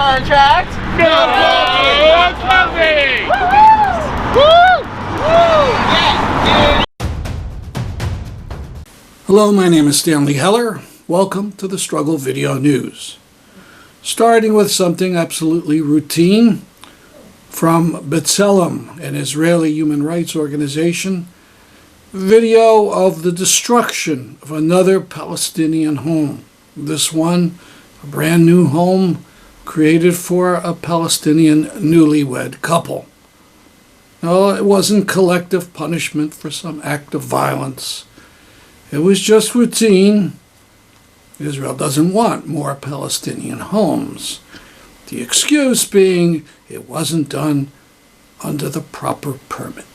contract. No coffee! Woo! Yeah, Hello, my name is Stanley Heller. Welcome to the Struggle Video News. Starting with something absolutely routine from B'Tselem, an Israeli human rights organization. Video of the destruction of another Palestinian home. This one, a brand new home created for a Palestinian newlywed couple. No, it wasn't collective punishment for some act of violence. It was just routine. Israel doesn't want more Palestinian homes. The excuse being it wasn't done under the proper permit.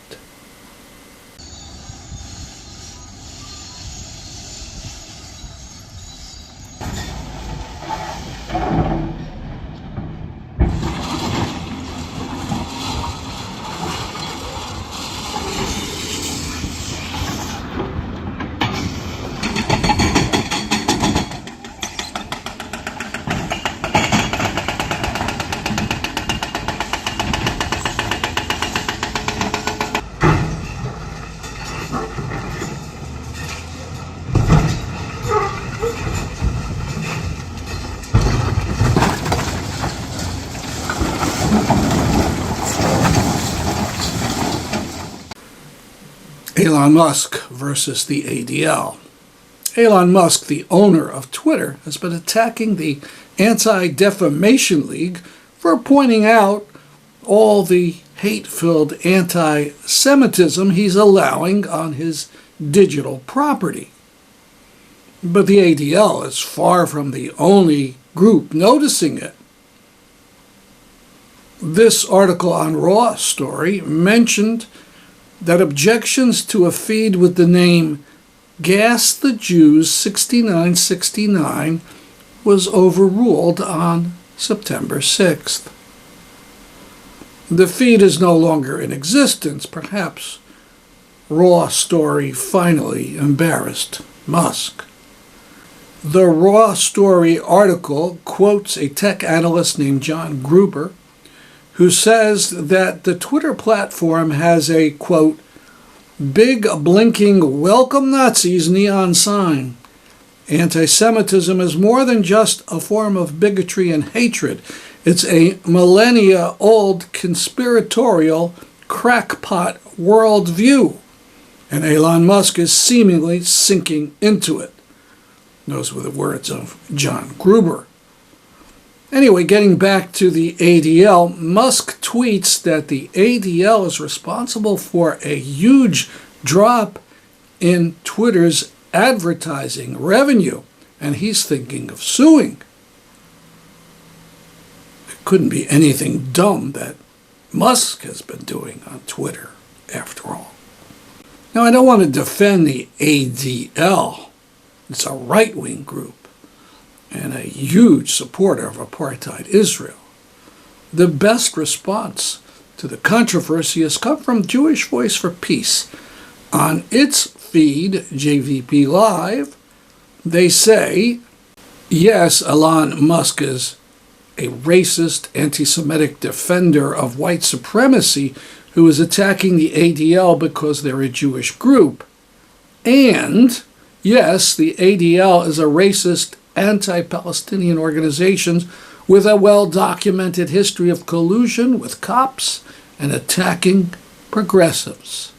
Elon Musk versus the ADL. Elon Musk, the owner of Twitter, has been attacking the Anti-Defamation League for pointing out all the hate-filled anti-Semitism he's allowing on his digital property. But the ADL is far from the only group noticing it. This article on Raw Story mentioned that objections to a feed with the name Gas the Jews 6969 was overruled on September 6th. The feed is no longer in existence. Perhaps Raw Story finally embarrassed Musk. The Raw Story article quotes a tech analyst named John Gruber, who says that the Twitter platform has a, quote, big blinking welcome Nazis neon sign. Anti-Semitism is more than just a form of bigotry and hatred. It's a millennia-old conspiratorial crackpot worldview, and Elon Musk is seemingly sinking into it. Those were the words of John Gruber. Anyway, getting back to the ADL, Musk tweets that the ADL is responsible for a huge drop in Twitter's advertising revenue, and he's thinking of suing. It couldn't be anything dumb that Musk has been doing on Twitter, after all. Now, I don't want to defend the ADL. It's a right-wing group and a huge supporter of apartheid Israel. The best response to the controversy has come from Jewish Voice for Peace. On its feed, JVP Live, they say, yes, Elon Musk is a racist, anti-Semitic defender of white supremacy who is attacking the ADL because they're a Jewish group. And, yes, the ADL is a racist, anti-Palestinian organizations with a well-documented history of collusion with cops and attacking progressives.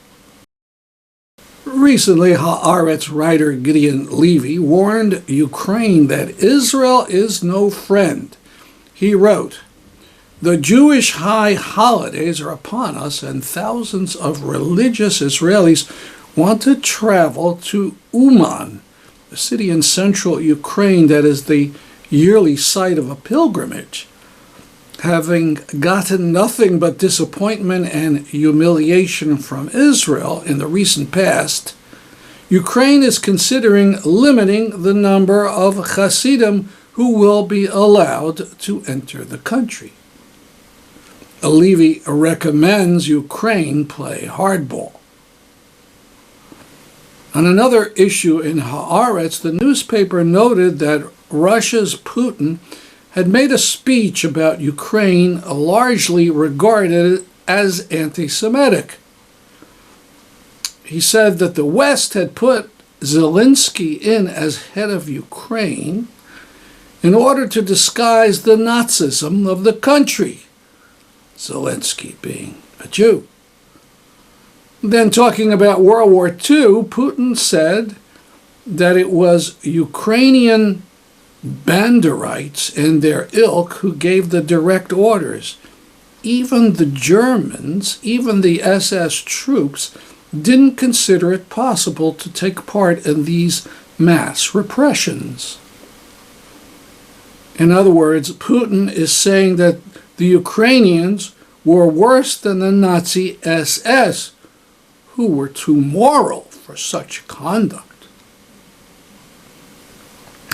Recently, Haaretz writer Gideon Levy warned Ukraine that Israel is no friend. He wrote, "The Jewish high holidays are upon us, and thousands of religious Israelis want to travel to Uman, a city in central Ukraine that is the yearly site of a pilgrimage. Having gotten nothing but disappointment and humiliation from Israel in the recent past, Ukraine is considering limiting the number of Hasidim who will be allowed to enter the country." Levy recommends Ukraine play hardball. On another issue in Haaretz, the newspaper noted that Russia's Putin had made a speech about Ukraine largely regarded as anti-Semitic. He said that the West had put Zelensky in as head of Ukraine in order to disguise the Nazism of the country, Zelensky being a Jew. Then, talking about World War II, Putin said that it was Ukrainian Banderites and their ilk who gave the direct orders. Even the Germans, even the SS troops, didn't consider it possible to take part in these mass repressions. In other words, Putin is saying that the Ukrainians were worse than the Nazi SS, who were too moral for such conduct.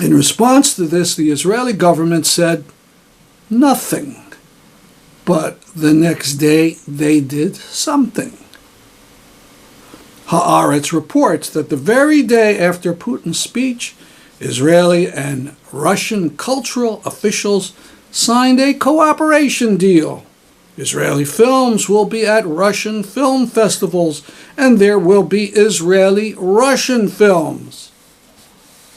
In response to this, the Israeli government said nothing. But the next day, they did something. Haaretz reports that the very day after Putin's speech, Israeli and Russian cultural officials signed a cooperation deal. Israeli films will be at Russian film festivals, and there will be Israeli-Russian films.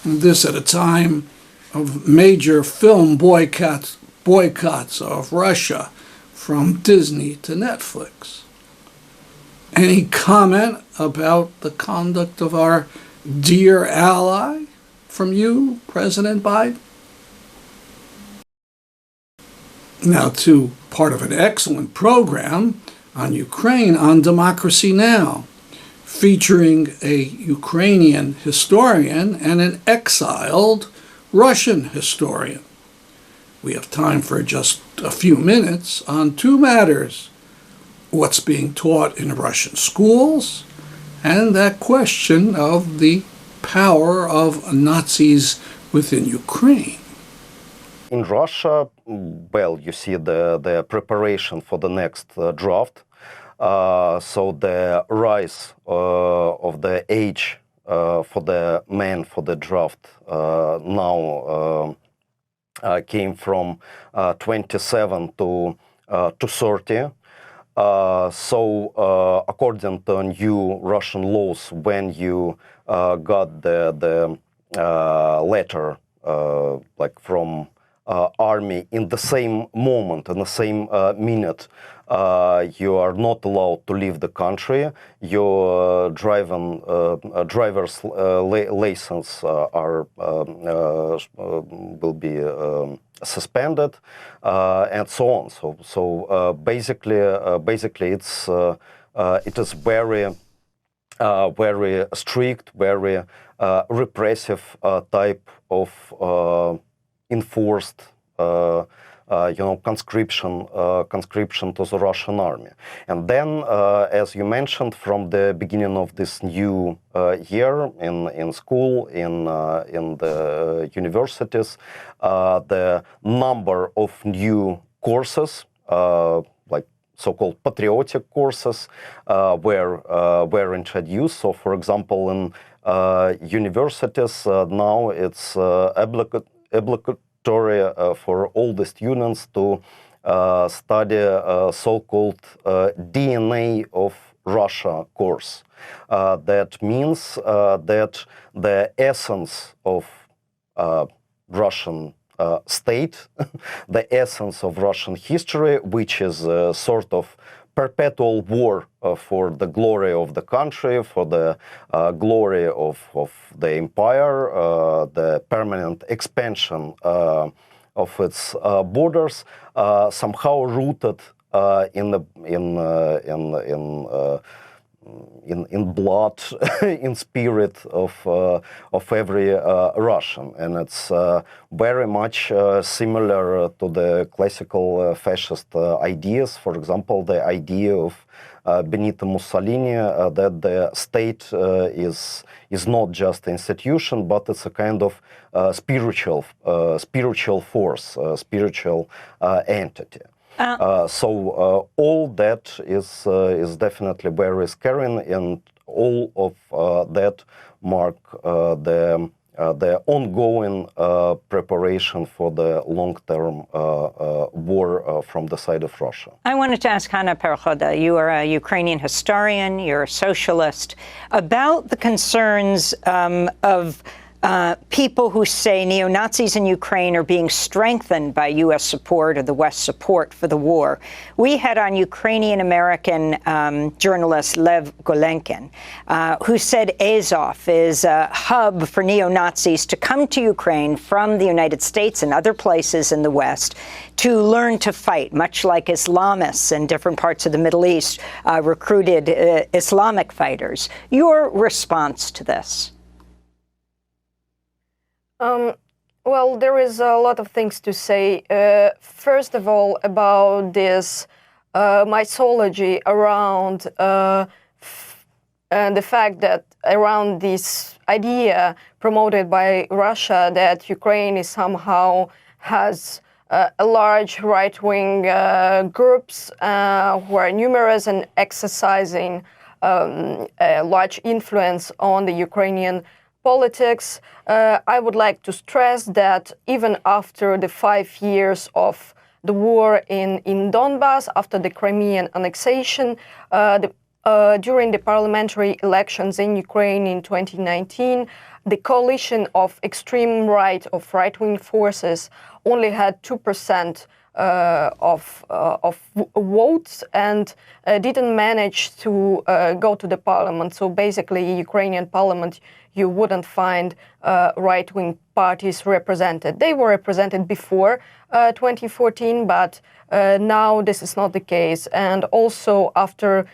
And this at a time of major film boycotts of Russia, from Disney to Netflix. Any comment about the conduct of our dear ally from you, President Biden? Now to part of an excellent program on Ukraine on Democracy Now!, featuring a Ukrainian historian and an exiled Russian historian. We have time for just a few minutes on two matters: what's being taught in Russian schools, and that question of the power of Nazis within Ukraine. In Russia, well, you see the preparation for the next draft. So the rise of the age for the men for the draft now came from 27 to 30. So according to new Russian laws, when you got the letter like from army in the same moment, in the same minute, you are not allowed to leave the country. Your driver's license will be suspended, and so on. So basically, it is very strict, very repressive type of enforced, conscription to the Russian army. And then, as you mentioned, from the beginning of this new year in school, in the universities, the number of new courses, like so-called patriotic courses, were introduced. So, for example, in universities now it's obligatory for all the students to study so-called DNA of Russia course. That means that the essence of Russian state, the essence of Russian history, which is a sort of perpetual war for the glory of the country, for the glory of the empire, the permanent expansion of its borders, somehow rooted in blood, in spirit of every Russian, and it's very much similar to the classical fascist ideas. For example, the idea of Benito Mussolini that the state is not just an institution, but it's a kind of spiritual force, spiritual entity. So all that is definitely very scary, and all of that mark the the ongoing preparation for the long-term war from the side of Russia. I wanted to ask Hanna Perechoda, you are a Ukrainian historian, you're a socialist, about the concerns of people who say neo-Nazis in Ukraine are being strengthened by U.S. support or the West support for the war. We had on Ukrainian-American journalist Lev Golenkin, who said Azov is a hub for neo-Nazis to come to Ukraine from the United States and other places in the West to learn to fight, much like Islamists in different parts of the Middle East recruited Islamic fighters. Your response to this? Well, there is a lot of things to say. First of all, about this mythology around the fact that around this idea promoted by Russia that Ukraine is somehow has a large right-wing groups who are numerous and exercising a large influence on the Ukrainian politics. I would like to stress that even after the 5 years of the war in Donbass, after the Crimean annexation, during the parliamentary elections in Ukraine in 2019, the coalition of extreme right, of right-wing forces, only had 2% of votes and didn't manage to go to the parliament. So basically, Ukrainian parliament, you wouldn't find right-wing parties represented. They were represented before 2014, but now this is not the case. And also after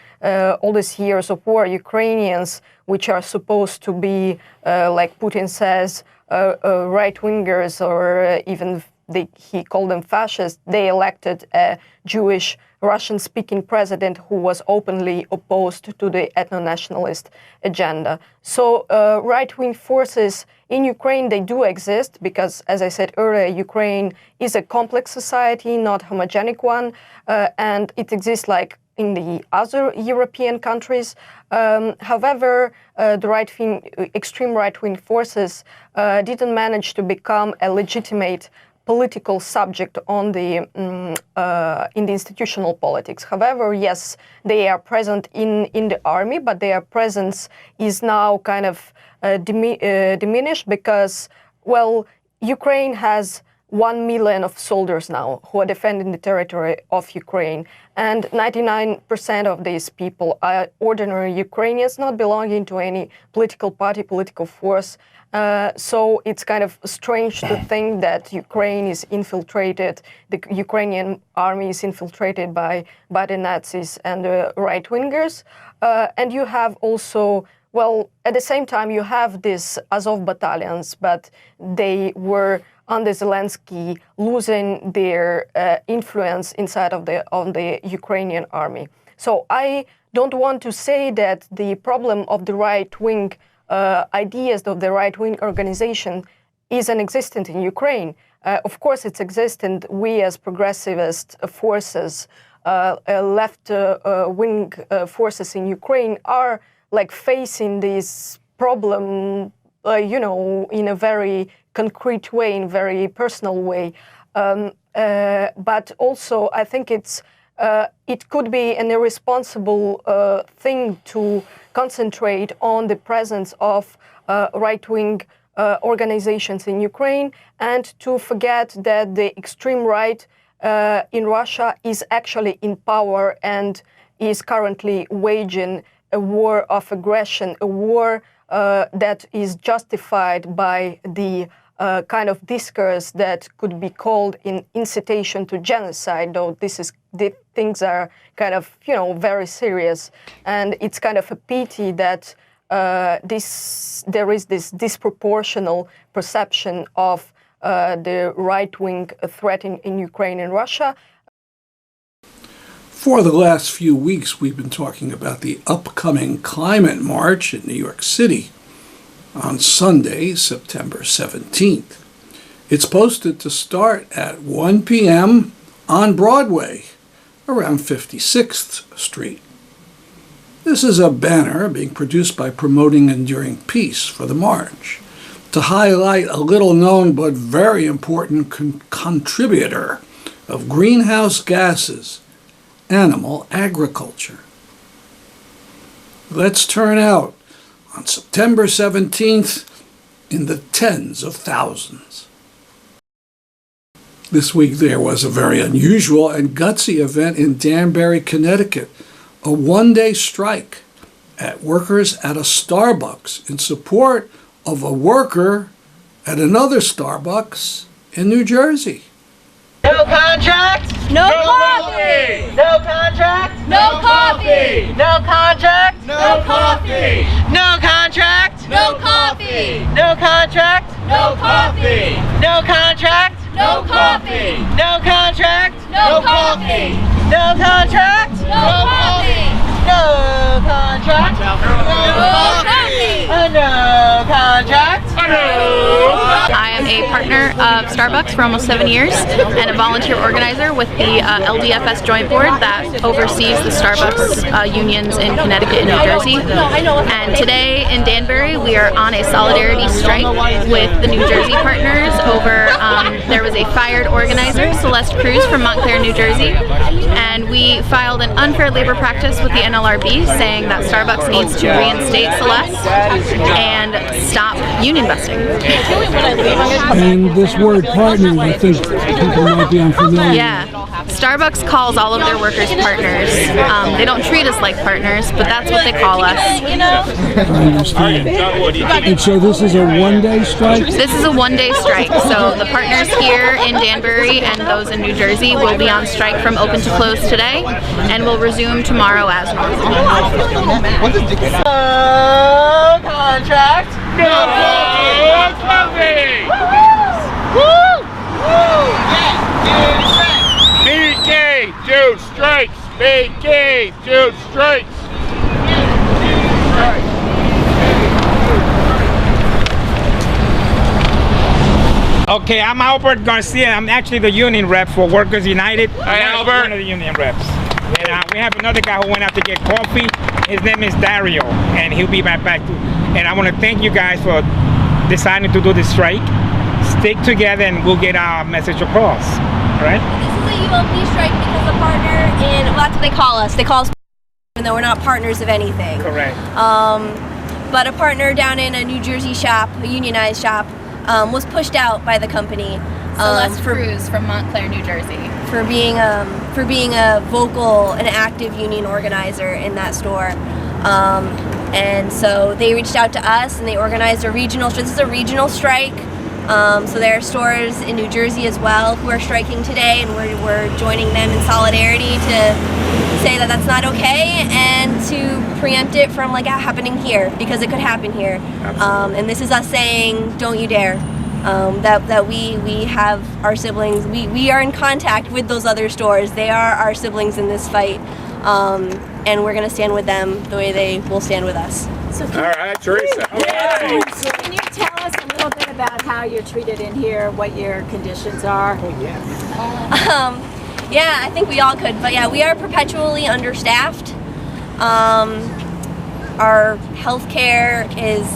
all these years of war, Ukrainians, which are supposed to be, like Putin says, right-wingers or even he called them fascists, they elected a Jewish Russian-speaking president who was openly opposed to the ethno-nationalist agenda. So right-wing forces in Ukraine, they do exist because, as I said earlier, Ukraine is a complex society, not a homogenic one, and it exists like in the other European countries. However, the extreme right-wing forces didn't manage to become a legitimate political subject on the in the institutional politics. However, yes, they are present in the army, but their presence is now kind of diminished because, well, Ukraine has 1 million of soldiers now who are defending the territory of Ukraine, and 99% of these people are ordinary Ukrainians, not belonging to any political party, political force. So it's kind of strange to think that Ukraine is infiltrated, the Ukrainian army is infiltrated by the Nazis and the right-wingers. And you have also, well, at the same time, you have these Azov battalions, but they were under Zelensky losing their influence inside of the Ukrainian army. So I don't want to say that the problem of the right-wing ideas of the right-wing organization isn't existent in Ukraine. Of course, it's existent. We as progressivist forces, left-wing forces in Ukraine are like facing this problem, you know, in a very concrete way, in a very personal way. But also, I think it could be an irresponsible thing to concentrate on the presence of right-wing organizations in Ukraine and to forget that the extreme right in Russia is actually in power and is currently waging a war of aggression, a war that is justified by the kind of discourse that could be called in incitation to genocide, though the things are kind of, you know, very serious. And it's kind of a pity that there is this disproportional perception of the right-wing threat in Ukraine and Russia. For the last few weeks, we've been talking about the upcoming climate march in New York City on Sunday, September 17th. It's posted to start at 1 p.m. on Broadway, around 56th Street. This is a banner being produced by Promoting Enduring Peace for the march. to highlight a little known but very important contributor of greenhouse gases, animal agriculture. Let's turn out on September 17th in the tens of thousands. This week there was a very unusual and gutsy event in Danbury, Connecticut, a one-day strike at workers at a Starbucks in support of a worker at another Starbucks in New Jersey. No contract. No coffee! No contract. No coffee! No contract. No coffee! No contract. No coffee! No contract. No coffee! No contract. No coffee! No contract. No coffee! No contract. No coffee! No contract. No coffee! No contract. I am a partner of Starbucks for almost 7 years and a volunteer organizer with the LDFS Joint Board that oversees the Starbucks unions in Connecticut and New Jersey. And today in Danbury we are on a solidarity strike with the New Jersey partners over, there was a fired organizer, Celeste Cruz from Montclair, New Jersey, and we filed an unfair labor practice with the NLRB saying that Starbucks needs to reinstate Celeste and stop union busting. And this word partners, I think people might be unfamiliar. Yeah, Starbucks calls all of their workers partners. They don't treat us like partners, but that's what they call us. I understand. And so this is a one-day strike? This is a one-day strike, so the partners here in Danbury and those in New Jersey will be on strike from open to close today, and will resume tomorrow as normal. No contract. No coffee. Woo! Woo! Yeah, BK, two strikes. BK, two strikes. Okay, I'm Albert Garcia. I'm actually the union rep for Workers United. Hi, Albert. One of the union reps. And we have another guy who went out to get coffee. His name is Dario, and he'll be right back too. And I want to thank you guys for deciding to do this strike. Stick together and we'll get our message across. All right? This is a ULP strike because a partner in, well, that's what they call us. They call us even though we're not partners of anything. Correct. But a partner down in a New Jersey shop, a unionized shop, was pushed out by the company. Celeste Cruz from Montclair, New Jersey. For being a vocal and active union organizer in that store. And so they reached out to us and they organized a regional, this is a regional strike. So there are stores in New Jersey as well who are striking today, and we're joining them in solidarity to say that that's not okay and to preempt it from like happening here, because it could happen here. And this is us saying, don't you dare. That we have our siblings, we are in contact with those other stores. They are our siblings in this fight, and we're going to stand with them the way they will stand with us. All right, Teresa. Can you tell us a little bit about how you're treated in here, what your conditions are? Yeah, I think we all could, but yeah, we are perpetually understaffed. Our health care is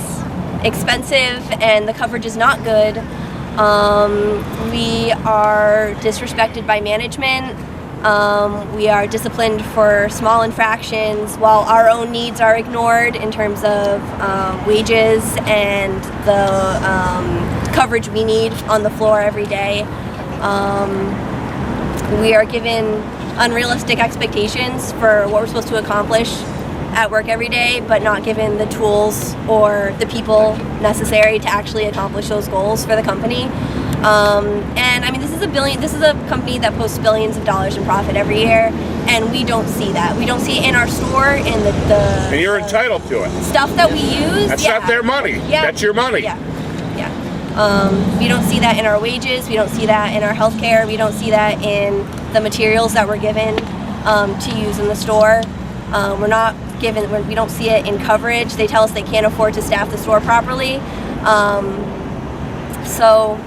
expensive and the coverage is not good. We are disrespected by management. We are disciplined for small infractions while our own needs are ignored in terms of wages and the coverage we need on the floor every day. We are given unrealistic expectations for what we're supposed to accomplish at work every day, but not given the tools or the people necessary to actually accomplish those goals for the company. And I mean, this is a company that posts billions of dollars in profit every year, and we don't see that. We don't see it in our store, in the And you're entitled to it. stuff that we use. That's not their money. Yeah. That's your money. Yeah. We don't see that in our wages. We don't see that in our health care. We don't see that in the materials that we're given to use in the store. We're not given. We don't see it in coverage. They tell us they can't afford to staff the store properly. So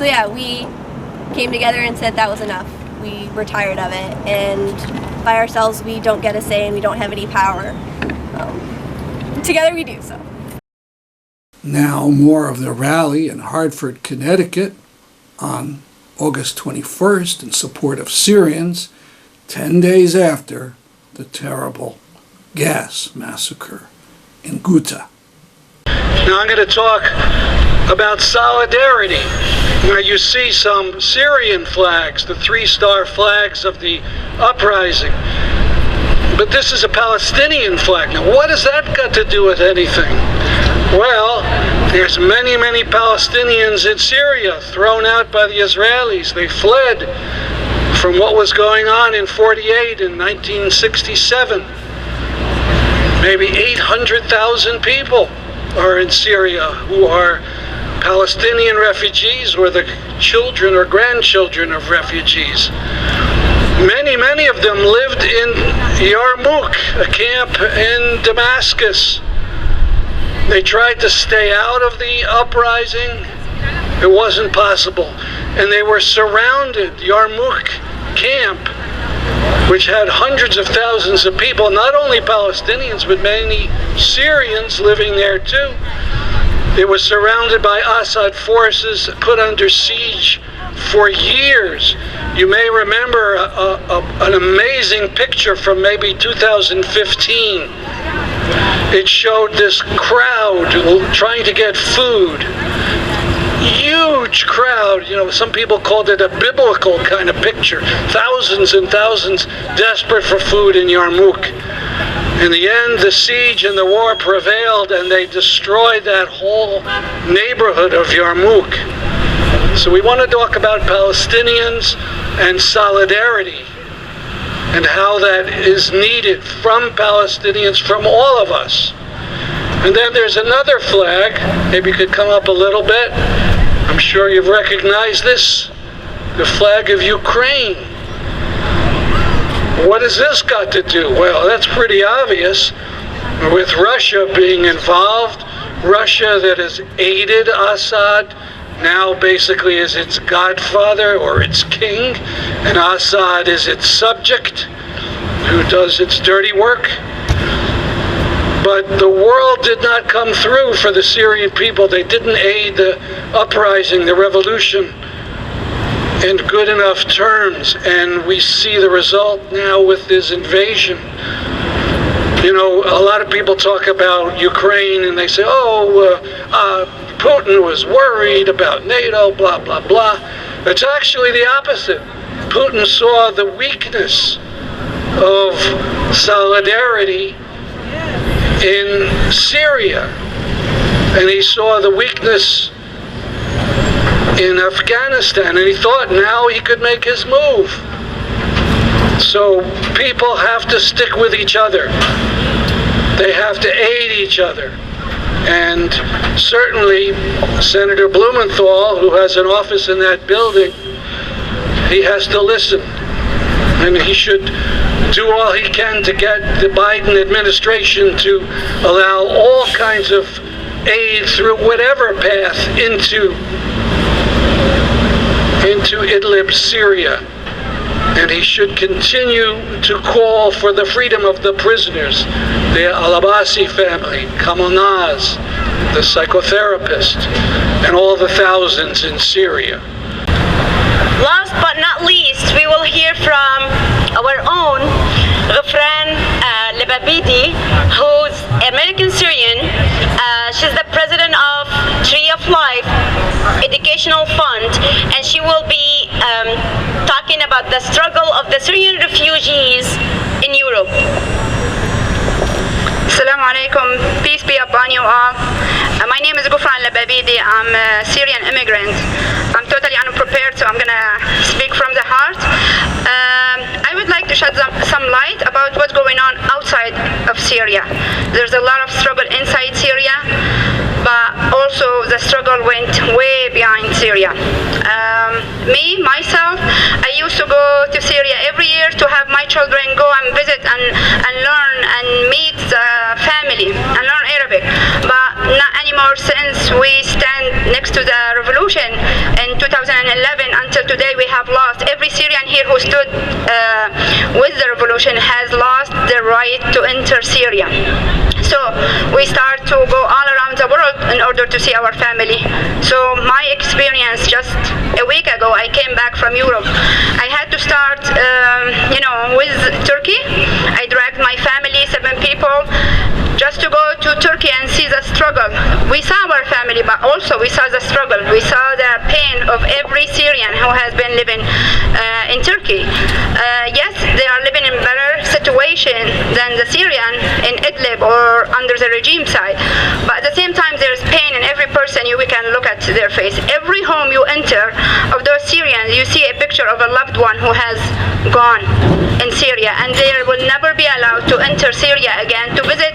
yeah, we came together and said that was enough. We were tired of it, and by ourselves we don't get a say and we don't have any power. Together we do so. Now more of the rally in Hartford, Connecticut on August 21st in support of Syrians, 10 days after the terrible gas massacre in Ghouta. Now I'm going to talk about solidarity. Now you see some Syrian flags, the 3-star flags of the uprising. But this is a Palestinian flag. Now what has that got to do with anything? Well, there's many, many Palestinians in Syria thrown out by the Israelis. They fled from what was going on in 48 and 1967. Maybe 800,000 people are in Syria who are Palestinian refugees or the children or grandchildren of refugees. Many, many of them lived in Yarmouk, a camp in Damascus. They tried to stay out of the uprising. It wasn't possible. And they were surrounded. Yarmouk camp, which had hundreds of thousands of people, not only Palestinians, but many Syrians living there too. It was surrounded by Assad forces, put under siege for years. You may remember an amazing picture from maybe 2015. It showed this crowd trying to get food. Huge crowd, you know, some people called it a biblical kind of picture. Thousands and thousands desperate for food in Yarmouk. In the end, the siege and the war prevailed, and they destroyed that whole neighborhood of Yarmouk. So we want to talk about Palestinians and solidarity and how that is needed from Palestinians, from all of us. And then there's another flag, maybe you could come up a little bit. I'm sure you've recognized this, the flag of Ukraine. What has this got to do? Well, that's pretty obvious. With Russia being involved, Russia that has aided Assad, now basically is its godfather or its king, and Assad is its subject who does its dirty work. But the world did not come through for the Syrian people. They didn't aid the uprising, the revolution, in good enough terms. And we see the result now with this invasion. You know, a lot of people talk about Ukraine and they say, Putin was worried about NATO, blah, blah, blah. It's actually the opposite. Putin saw the weakness of solidarity in Syria, and he saw the weakness in Afghanistan, and he thought now he could make his move. So people have to stick with each other. They have to aid each other. And certainly Senator Blumenthal, who has an office in that building, he has to listen. And he should do all he can to get the Biden administration to allow all kinds of aid through whatever path into Idlib, Syria. And he should continue to call for the freedom of the prisoners, the Al-Abbasi family, Kamal Naz, the psychotherapist, and all the thousands in Syria. Last but not least, we will hear from our own Ghufran Lebabidi, who's American Syrian. She's the president of Tree of Life Educational Fund, and she will be talking about the struggle of the Syrian refugees in Europe. Assalamu alaikum, peace be upon you all. My name is Ghufran Lebabidi. I'm a Syrian immigrant. I'm totally unprepared, so I'm gonna speak from the heart. I would like to shed some light about what's going on outside of Syria. There's a lot of struggle inside Syria, but also the struggle went way behind Syria. Myself, I used to go to Syria every year to have my children go and visit and learn and meet the family and learn Arabic, but not anymore since we stand next to the revolution in 2011 until today. We have lost. Every Syrian here who stood with the revolution has lost the right to enter Syria. So we start to go all around the world in order to see our family. So my experience, just a week ago, I came back from Europe. I had to start, with Turkey. I dragged my family, 7 people, just to go to Turkey and see the struggle. We saw our family, but also we saw the struggle. We saw the pain of every Syrian who has been living in Turkey. Yes, they are living in better situation than the Syrian in Idlib or under the regime side, but at the same time there is pain in every person we can look at their face. Every home you enter of those Syrians, you see a picture of a loved one who has gone in Syria, and they will never be allowed to enter Syria again to visit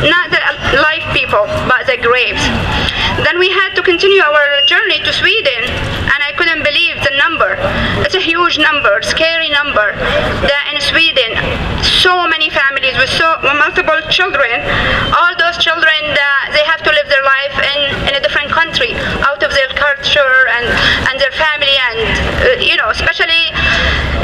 not the live people but the graves. Then we had to continue our journey to Sweden, and I couldn't believe the number. It's a huge number, scary number, that in Sweden so many families with multiple children, all those children that they have to live their life in a different country, out of their culture and their family, and especially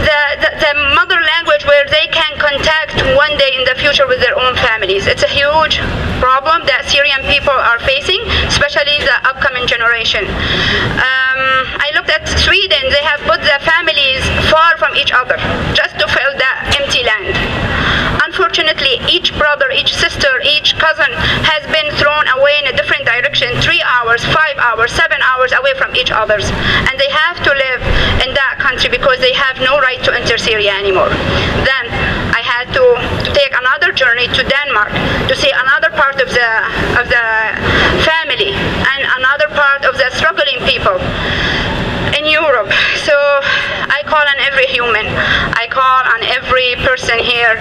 the mother language where they can contact one day in the future with their own families. It's a huge problem that Syrian people are facing, especially the upcoming generation. I looked at Sweden. They have put the families far from each other just to fill that empty land. Unfortunately, each brother, each sister, each cousin has been thrown away in a different direction, 3 hours, 5 hours, 7 hours away from each other. And they have to live in that country because they have no right to enter Syria anymore. Then I had to take another journey to Denmark to see another part of the family and another part of the struggling people in Europe. So I call on every human, I call on every person here.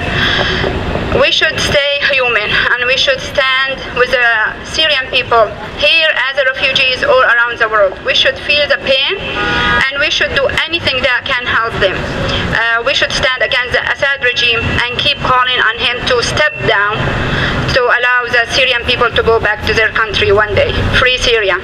We should stay human, and we should stand with the Syrian people here as refugees all around the world. We should feel the pain, and we should do anything that can help them. We should stand against the Assad regime and keep calling on him to step down to allow the Syrian people to go back to their country one day. Free Syria.